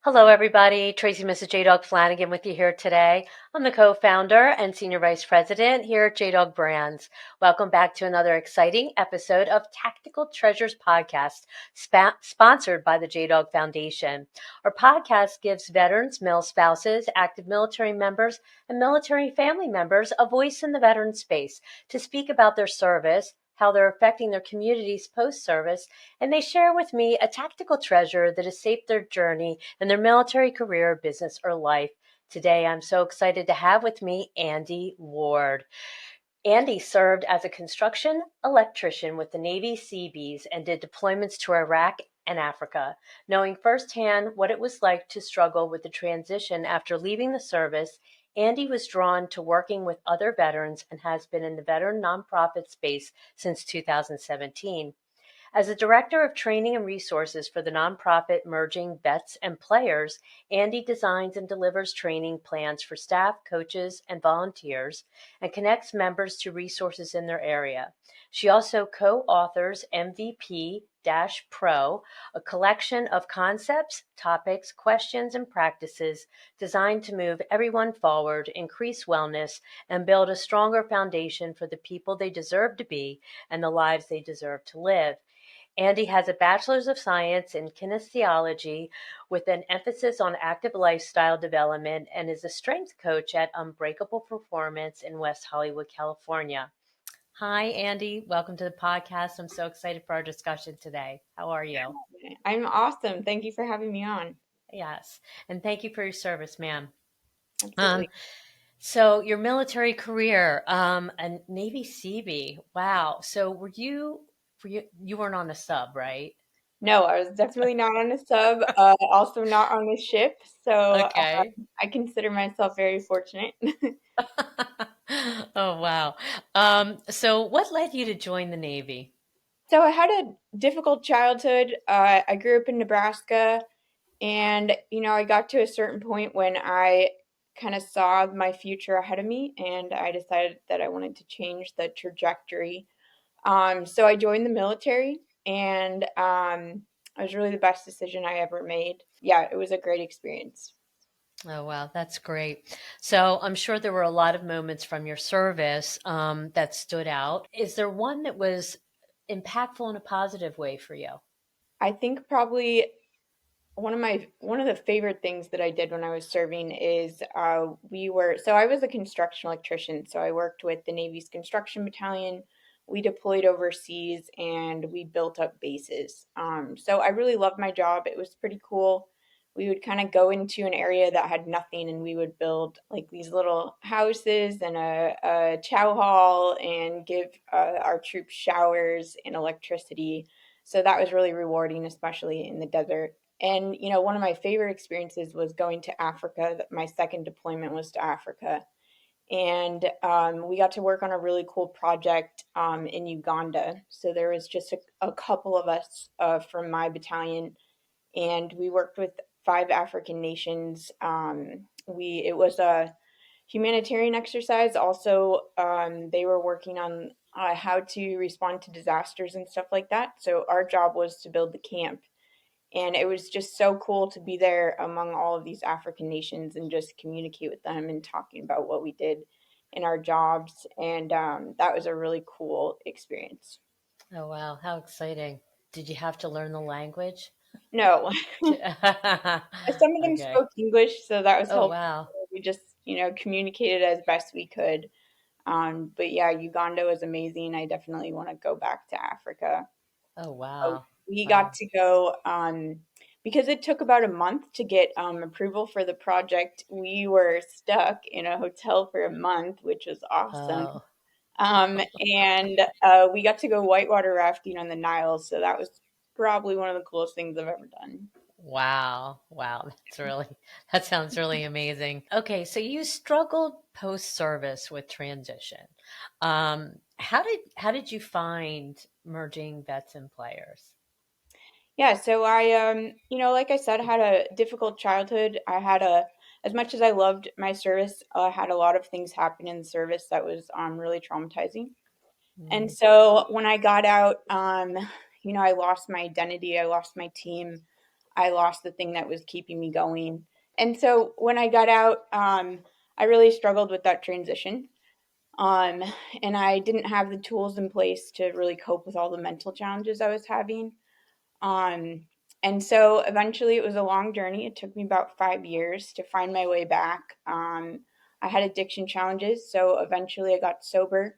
Hello, everybody. Tracy, Mrs. JDog Flanagan with you here today. I'm the co-founder and senior vice president here at JDog Brands. Welcome back to another exciting episode of Tactical Treasures Podcast, sponsored by the JDog Foundation. Our podcast gives veterans, male spouses, active military members, and military family members a voice in the veteran space to speak about their service, how they're affecting their communities post-service, and they share with me a tactical treasure that has shaped their journey in their military career, business, or life. Today, I'm so excited to have with me Andi Ward. Andi served as a construction electrician with the Navy Seabees and did deployments to Iraq and Africa. Knowing firsthand what it was like to struggle with the transition after leaving the service, Andi was drawn to working with other veterans and has been in the veteran nonprofit space since 2017. As the Director of Training and Resources for the nonprofit Merging Vets and Players, Andi designs and delivers training plans for staff, coaches, and volunteers, and connects members to resources in their area. She also co-authors MVP-Pro, a collection of concepts, topics, questions, and practices designed to move everyone forward, increase wellness, and build a stronger foundation for the people they deserve to be and the lives they deserve to live. Andi has a Bachelor's of Science in Kinesiology with an emphasis on active lifestyle development and is a strength coach at Unbreakable Performance in West Hollywood, California. Hi, Andi. Welcome to the podcast. I'm so excited for our discussion today. How are you? I'm awesome. Thank you for having me on. Yes. And thank you for your service, ma'am. Um, Absolutely. so your military career, a Navy Seabee. Wow. So you weren't on a sub, right? No, I was definitely not on a sub, also not on a ship. So Okay. I consider myself very fortunate. Oh, wow. So what led you to join the Navy? So I had a difficult childhood. I grew up in Nebraska, and I got to a certain point when I kind of saw my future ahead of me, and I decided that I wanted to change the trajectory. So I joined the military, and it was really the best decision I ever made. Yeah, it was a great experience. Oh, wow, that's great. So I'm sure there were a lot of moments from your service that stood out. Is there one that was impactful in a positive way for you? I think probably one of the favorite things that I did when I was serving is I was a construction electrician, so I worked with the Navy's construction battalion. We deployed overseas and we built up bases. So I really loved my job. It was pretty cool. We would kind of go into an area that had nothing and we would build like these little houses and a chow hall and give our troops showers and electricity. So that was really rewarding, especially in the desert. And, one of my favorite experiences was going to Africa. My second deployment was to Africa. And we got to work on a really cool project in Uganda. So there was just a couple of us from my battalion, and we worked with five African nations. It was a humanitarian exercise. Also, they were working on how to respond to disasters and stuff like that. So our job was to build the camp, and it was just so cool to be there among all of these African nations and just communicate with them and talking about what we did in our jobs. And that was a really cool experience. Oh, wow, how exciting. Did you have to learn the language? No, some of them Okay. spoke English, so that was Oh, helpful. wow. We just, communicated as best we could. But yeah, Uganda was amazing. I definitely want to go back to Africa. Oh, So wow. we got Wow. to go because it took about a month to get approval for the project. We were stuck in a hotel for a month, which was awesome. Oh, And we got to go whitewater rafting on the Nile, so that was probably one of the coolest things I've ever done. wow. Wow. That sounds really amazing. Okay. So you struggled post service with transition. How did you find merging vets and players? Yeah, so like I said, I had a difficult childhood. As much as I loved my service, I had a lot of things happen in the service that was really traumatizing. And Mm, so when I got out, I lost my identity, I lost my team. I lost the thing that was keeping me going. And so when I got out, I really struggled with that transition. Um, and I didn't have the tools in place to really cope with all the mental challenges I was having. Um, and so eventually it was a long journey. It took me about 5 years to find my way back. I had addiction challenges, so eventually I got sober.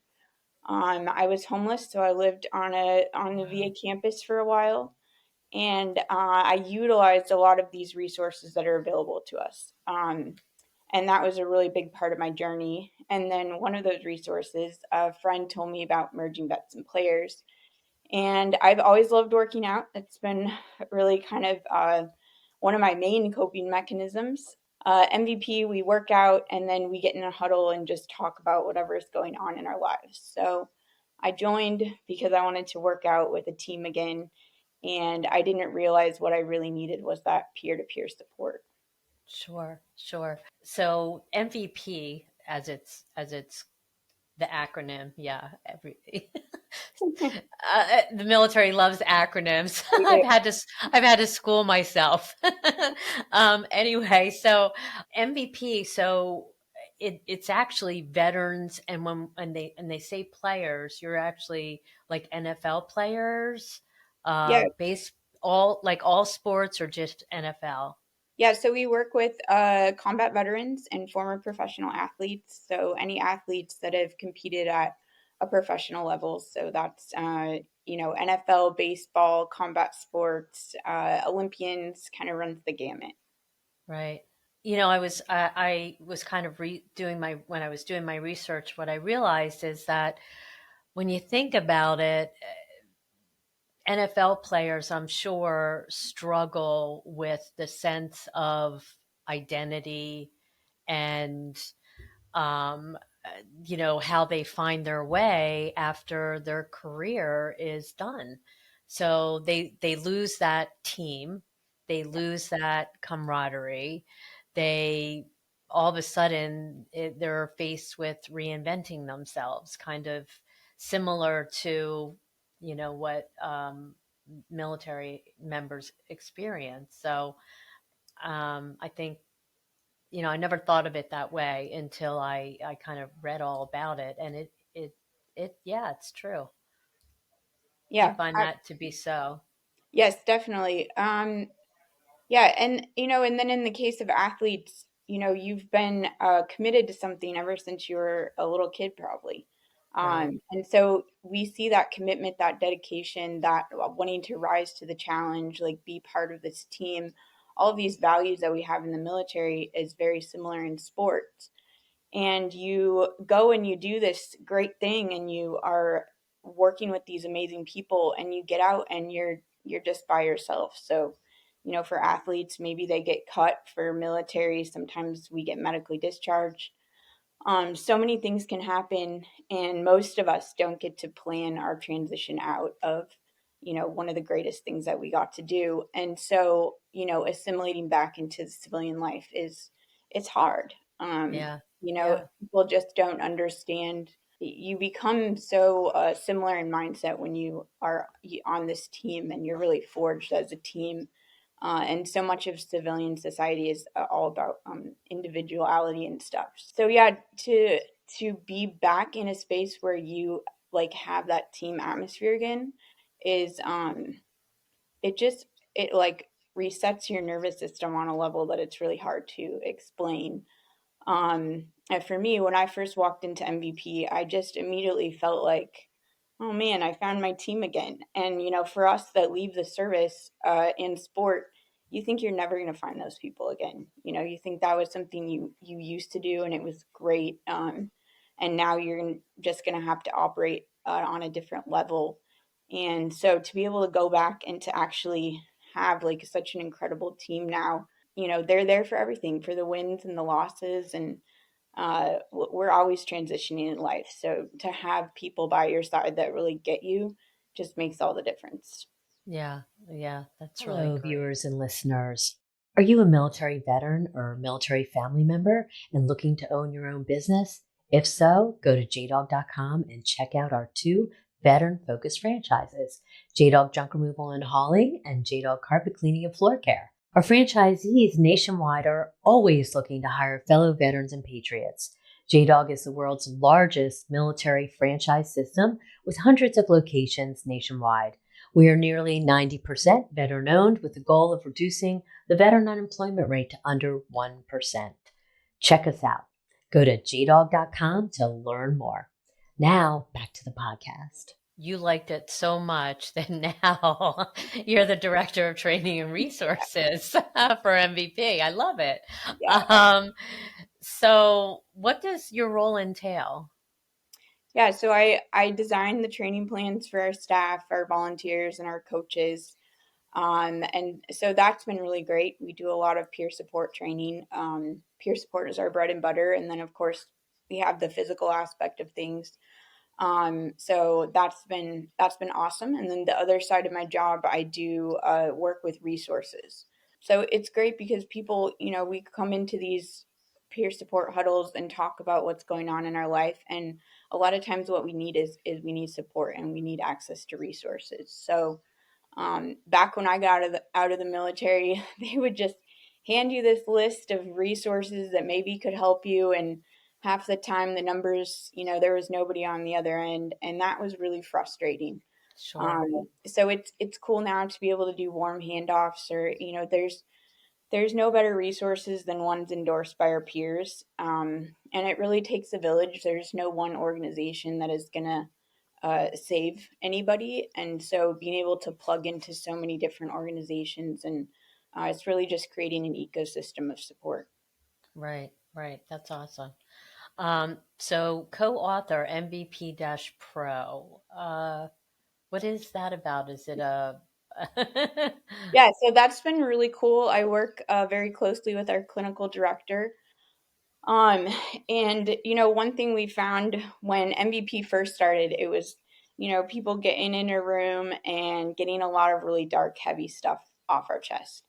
I was homeless, so I lived on the VA Wow. campus for a while, and I utilized a lot of these resources that are available to us. And that was a really big part of my journey. And then one of those resources, a friend told me about merging vets and players, and I've always loved working out. It's been really kind of one of my main coping mechanisms. MVP, we work out and then we get in a huddle and just talk about whatever is going on in our lives. So I joined because I wanted to work out with a team again. And I didn't realize what I really needed was that peer to peer support. Sure, sure. So MVP, as it's the acronym, yeah. The military loves acronyms. I've had to school myself. Anyway, so MVP. So it's actually veterans, and when they say players, you're actually like NFL players, Yeah, base all sports or just NFL. Yeah, so we work with combat veterans and former professional athletes. So any athletes that have competed at a professional level. So that's NFL, baseball, combat sports, Olympians, kind of runs the gamut. Right. I was kind of doing my when I was doing my research. What I realized is that when you think about it, NFL players, I'm sure, struggle with the sense of identity and um, how they find their way after their career is done. So they lose that team, they lose that camaraderie. They all of a sudden they're faced with reinventing themselves, kind of similar to what military members experience. So I think I never thought of it that way until I kind of read all about it, and yeah, it's true. I Yeah, find that to be so. yes, definitely. Yeah, and then in the case of athletes, you've been committed to something ever since you were a little kid, probably. Right. And so we see that commitment, that dedication, that wanting to rise to the challenge, like be part of this team. All of these values that we have in the military is very similar in sports. And you go and you do this great thing and you are working with these amazing people and you get out and you're just by yourself. So for athletes, maybe they get cut. For military, sometimes we get medically discharged. So many things can happen, and most of us don't get to plan our transition out of, one of the greatest things that we got to do. And so, assimilating back into the civilian life it's hard. Yeah. Yeah. People just don't understand. You become so similar in mindset when you are on this team and you're really forged as a team. And so much of civilian society is all about individuality and stuff. So yeah, to be back in a space where you like have that team atmosphere again is it just it like resets your nervous system on a level that it's really hard to explain. And for me, when I first walked into MVP, I just immediately felt like, oh man, I found my team again. And for us that leave the service in sport, you think you're never going to find those people again. You think that was something you used to do and it was great. And now you're just going to have to operate on a different level. And so to be able to go back and to actually have like such an incredible team now, they're there for everything, for the wins and the losses, and we're always transitioning in life. So to have people by your side that really get you just makes all the difference. Yeah. Yeah. That's really Hello, great. viewers and listeners. Are you a military veteran or military family member and looking to own your own business? If so, go to jdog.com and check out our two veteran-focused franchises, JDog Junk Removal and Hauling and JDog Carpet Cleaning and Floor Care. Our franchisees nationwide are always looking to hire fellow veterans and patriots. JDog is the world's largest military franchise system with hundreds of locations nationwide. We are nearly 90% veteran owned with the goal of reducing the veteran unemployment rate to under 1%. Check us out. Go to jdog.com to learn more. Now, back to the podcast. You liked it so much that now you're the director of training and resources for MVP. I love it. Yeah. So what does your role entail? Yeah, so I design the training plans for our staff, our volunteers, and our coaches. And so that's been really great. We do a lot of peer support training. Peer support is our bread and butter. And then, of course, we have the physical aspect of things. So that's been awesome. And then the other side of my job, I do work with resources. So it's great because people, we come into these peer support huddles and talk about what's going on in our life. And a lot of times what we need is we need support and we need access to resources. So back when I got out of the military, they would just hand you this list of resources that maybe could help you, and half the time the numbers, there was nobody on the other end, and that was really frustrating. Sure. So it's cool now to be able to do warm handoffs, or there's no better resources than ones endorsed by our peers, and it really takes a village. There's no one organization that is gonna save anybody. And so being able to plug into so many different organizations, and it's really just creating an ecosystem of support. Right, right. That's awesome. So co-author MVP-Pro. What is that about? Is it a Yeah, so that's been really cool. I work very closely with our clinical director. Um, and one thing we found when MVP first started, it was, people getting in a room and getting a lot of really dark, heavy stuff off our chest.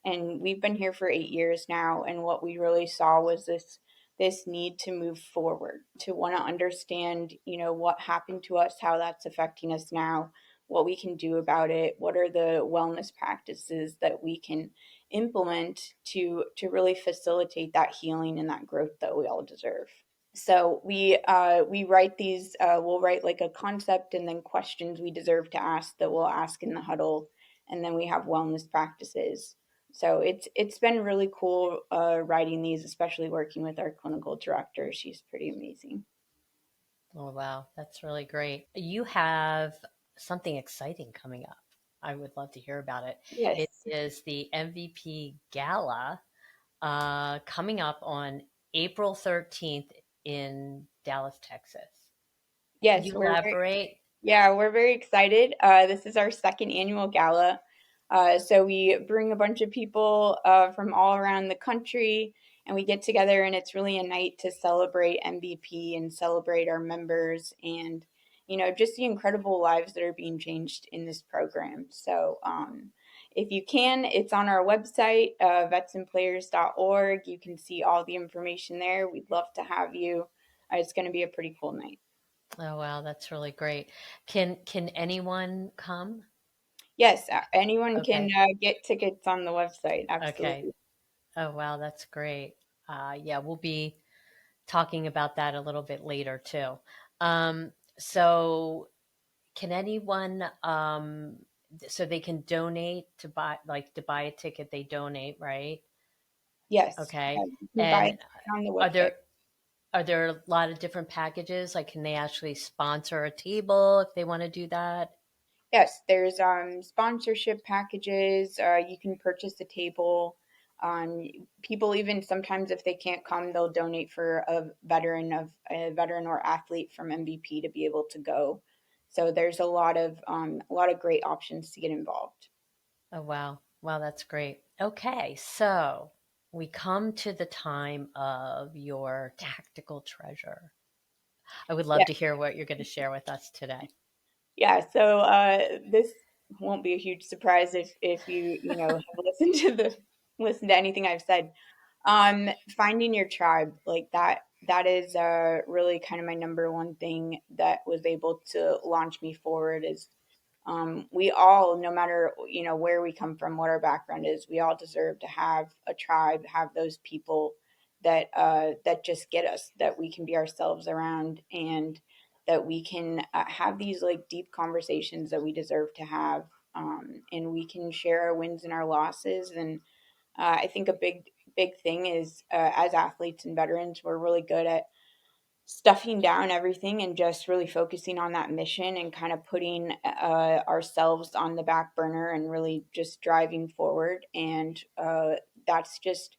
And we've been here for 8 years now, and what we really saw was this need to move forward, to want to understand, what happened to us, how that's affecting us now, what we can do about it, what are the wellness practices that we can implement to really facilitate that healing and that growth that we all deserve. So we write these. We'll write like a concept and then questions we deserve to ask that we'll ask in the huddle, and then we have wellness practices. So it's been really cool writing these, especially working with our clinical director. She's pretty amazing. Oh, wow. That's really great. You have something exciting coming up. I would love to hear about it. Yes, It is the MVP Gala coming up on April 13th in Dallas, Texas. Can yes, you elaborate? we're very excited. This is our second annual gala. So we bring a bunch of people from all around the country, and we get together, and it's really a night to celebrate MVP and celebrate our members, and just the incredible lives that are being changed in this program. So if you can, it's on our website, vetsandplayers.org. You can see all the information there. We'd love to have you. It's going to be a pretty cool night. Oh, wow. That's really great. Can anyone come? Yes, anyone can Okay. get tickets on the website. Okay. Absolutely. Oh, wow. That's great. Yeah, we'll be talking about that a little bit later too. So can anyone, so they can donate to buy, like to buy a ticket, they donate, right? Yes, Okay. you can buy it And on the are website. there a lot of different packages? Like, can they actually sponsor a table if they want to do that? Yes, there's sponsorship packages. You can purchase a table. Um, People, even sometimes if they can't come, they'll donate for a veteran or athlete from MVP to be able to go. So there's a lot of great options to get involved. Oh, wow. Wow, that's great. Okay, so we come to the time of your tactical treasure. I would love Yeah, to hear what you're going to share with us today. yeah. So this won't be a huge surprise if have listened to anything I've said. Finding your tribe, like that is really kind of my number one thing that was able to launch me forward, is We all, no matter, where we come from, what our background is, we all deserve to have a tribe, have those people that just get us, that we can be ourselves around, and that we can have these like deep conversations that we deserve to have, and we can share our wins and our losses. And I think a big thing is, as athletes and veterans, we're really good at stuffing down everything and just really focusing on that mission and kind of putting ourselves on the back burner and really just driving forward. And that's just,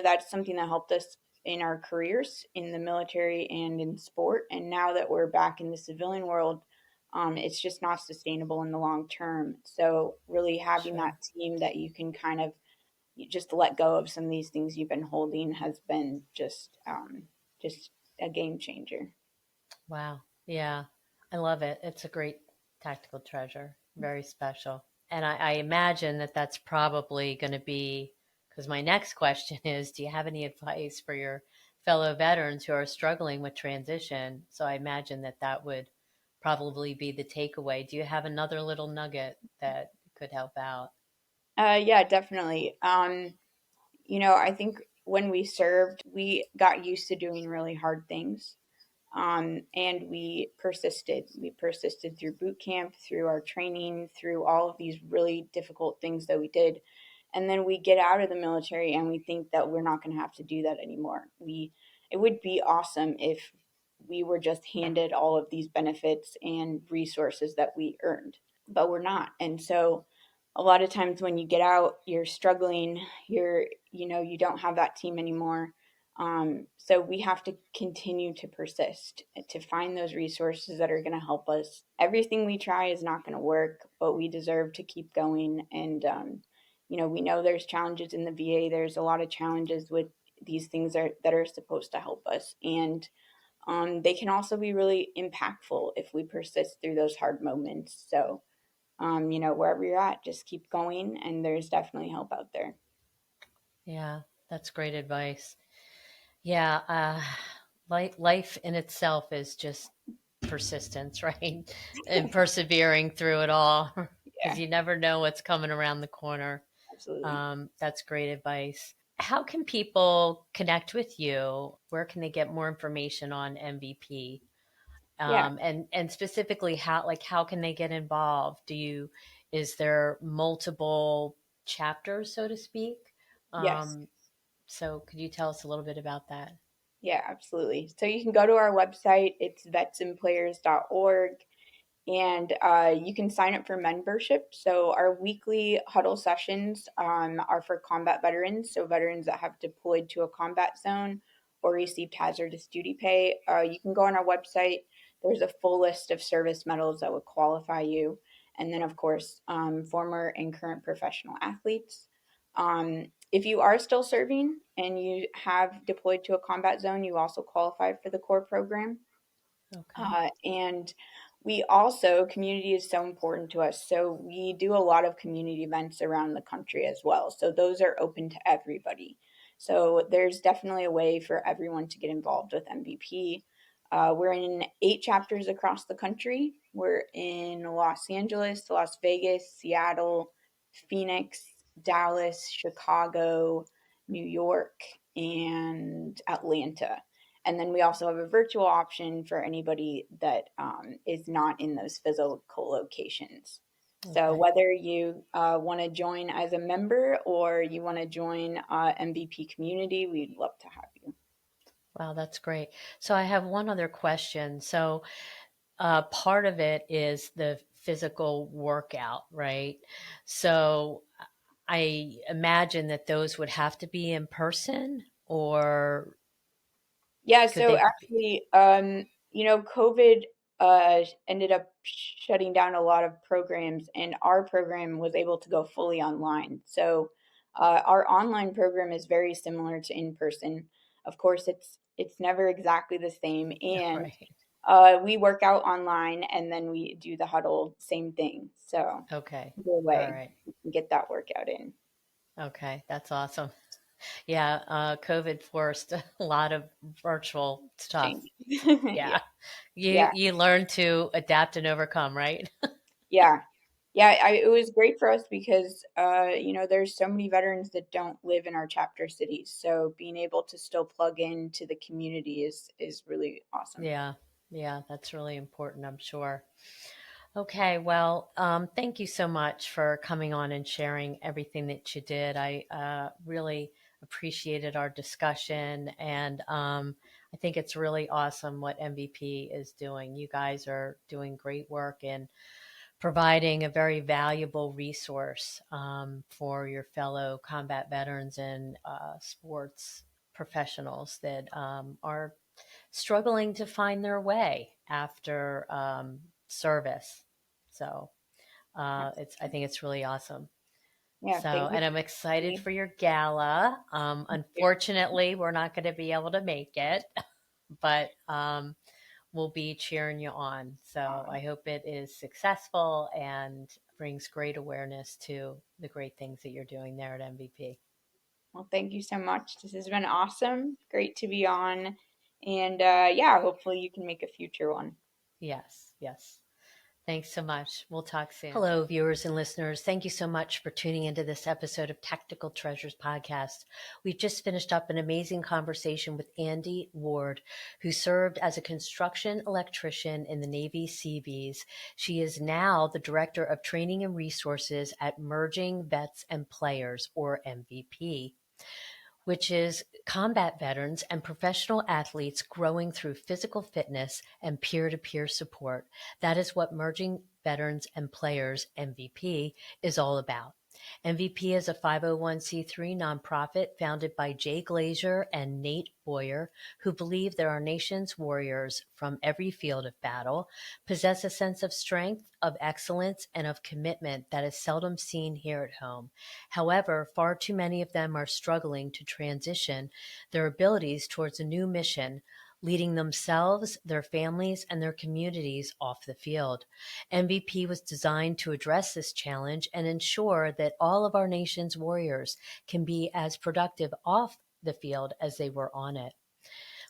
that's something that helped us in our careers in the military and in sport. And now that we're back in the civilian world, it's just not sustainable in the long term. So really having Sure. that team that you can kind of, you just let go of some of these things you've been holding has been just a game changer. Wow. Yeah. I love it. It's a great tactical treasure. Very special. And I imagine that that's probably going to be, because my next question is, do you have any advice for your fellow veterans who are struggling with transition? So I imagine that that would probably be the takeaway. Do you have another little nugget that could help out? Yeah, definitely. I think when we served, we got used to doing really hard things. And we persisted. We persisted through boot camp, through our training, through all of these really difficult things that we did. And then we get out of the military and we think that we're not going to have to do that anymore. It would be awesome if we were just handed all of these benefits and resources that we earned, but we're not. And so a lot of times when you get out, you're struggling, you don't have that team anymore. So we have to continue to persist to find those resources that are going to help us. Everything we try is not going to work, but we deserve to keep going. And, we know there's challenges in the VA. There's a lot of challenges with these things that are supposed to help us. And they can also be really impactful if we persist through those hard moments. So, wherever you're at, just keep going, and there's definitely help out there. Yeah, that's great advice. Yeah, life in itself is just persistence, right? And persevering through it all because Yeah, you never know what's coming around the corner. absolutely. That's great advice. How can people connect with you? Where can they get more information on MVP? Yeah, And specifically, how can they get involved? Is there multiple chapters, so to speak? yes. Um, so could you tell us a little bit about that? Yeah, absolutely. So you can go to our website. It's vetsandplayers.org. And you can sign up for membership. So our weekly huddle sessions are for combat veterans, so veterans that have deployed to a combat zone or received hazardous duty pay. You can go on our website. There's a full list of service medals that would qualify you, and then of course former and current professional athletes. If you are still serving and you have deployed to a combat zone, you also qualify for the core program. Okay. And we also, community is so important to us. So we do a lot of community events around the country as well. So those are open to everybody. So there's definitely a way for everyone to get involved with MVP. We're in 8 chapters across the country. We're in Los Angeles, Las Vegas, Seattle, Phoenix, Dallas, Chicago, New York, and Atlanta. And then we also have a virtual option for anybody that is not in those physical locations. So Okay. whether you want to join as a member or you want to join MVP community, we'd love to have you. Wow, that's great. So I have one other question. So part of it is the physical workout, right? So I imagine that those would have to be in person, or Yeah, could so they be? actually, COVID ended up shutting down a lot of programs, and our program was able to go fully online. So our online program is very similar to in person. Of course, it's never exactly the same, and Right. we work out online, and then we do the huddle, same thing. So Okay. either All way, right. you can get that workout in. Okay. That's awesome. Yeah. COVID forced a lot of virtual stuff. Change. Yeah, Yeah. You yeah, you learn to adapt and overcome, right? yeah. Yeah, it was great for us because, there's so many veterans that don't live in our chapter cities. So being able to still plug into the community is really awesome. Yeah, yeah, that's really important, I'm sure. Okay, well, thank you so much for coming on and sharing everything that you did. I really appreciated our discussion, and I think it's really awesome what MVP is doing. You guys are doing great work in providing a very valuable resource for your fellow combat veterans and sports professionals that are struggling to find their way after service. So I Absolutely. think it's really awesome. Yeah, So, thank you and for I'm having excited me. for your gala. Thank you. Unfortunately, we're not going to be able to make it, but we'll be cheering you on. So Uh, I hope it is successful and brings great awareness to the great things that you're doing there at MVP. well, thank you so much. This has been awesome. Great to be on. And yeah, hopefully you can make a future one. Yes, yes. Thanks so much. We'll talk soon. Hello, viewers and listeners. Thank you so much for tuning into this episode of Tactical Treasures Podcast. We've just finished up an amazing conversation with Andi Ward, who served as a construction electrician in the Navy Seabees. She is now the Director of Training and Resources at Merging Vets and Players, or MVP, which is combat veterans and professional athletes growing through physical fitness and peer to peer support. That is what Merging Veterans and Players, MVP, is all about. MVP is a 501c3 nonprofit founded by Jay Glazer and Nate Boyer, who believe that our nation's warriors from every field of battle possess a sense of strength, of excellence, and of commitment that is seldom seen here at home. However, far too many of them are struggling to transition their abilities towards a new mission, leading themselves, their families, and their communities off the field. MVP was designed to address this challenge and ensure that all of our nation's warriors can be as productive off the field as they were on it.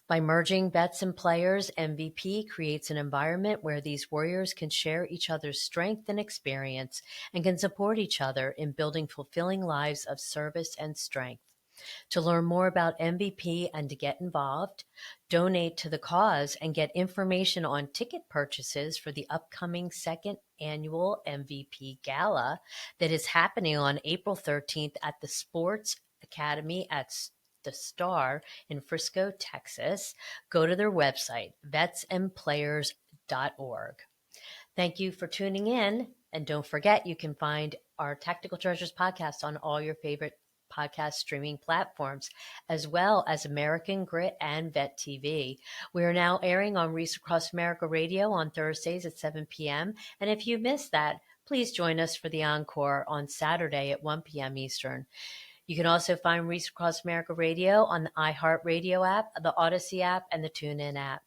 By merging vets and players, MVP creates an environment where these warriors can share each other's strength and experience and can support each other in building fulfilling lives of service and strength. To learn more about MVP and to get involved, donate to the cause, and get information on ticket purchases for the upcoming second annual MVP Gala that is happening on April 13th at the Sports Academy at the Star in Frisco, Texas, go to their website, vetsandplayers.org. Thank you for tuning in. And don't forget, you can find our Tactical Treasures podcast on all your favorite podcast streaming platforms, as well as American Grit and Vet TV. We are now airing on Reese Across America Radio on Thursdays at 7 p.m. And if you missed that, please join us for the encore on Saturday at 1 p.m. Eastern. You can also find Reese Across America Radio on the iHeartRadio app, the Odyssey app, and the TuneIn app.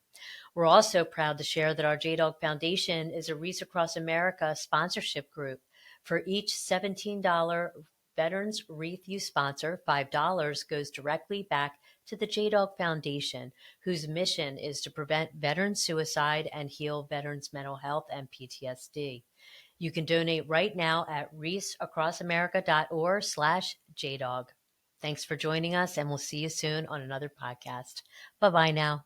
We're also proud to share that our JDog Foundation is a Reese Across America sponsorship group. For each $17 Veterans Wreath you sponsor, $5 goes directly back to the JDog Foundation, whose mission is to prevent veteran suicide and heal veterans' mental health and PTSD. You can donate right now at reaseacrossamerica.org/JDog. Thanks for joining us, and we'll see you soon on another podcast. Bye-bye now.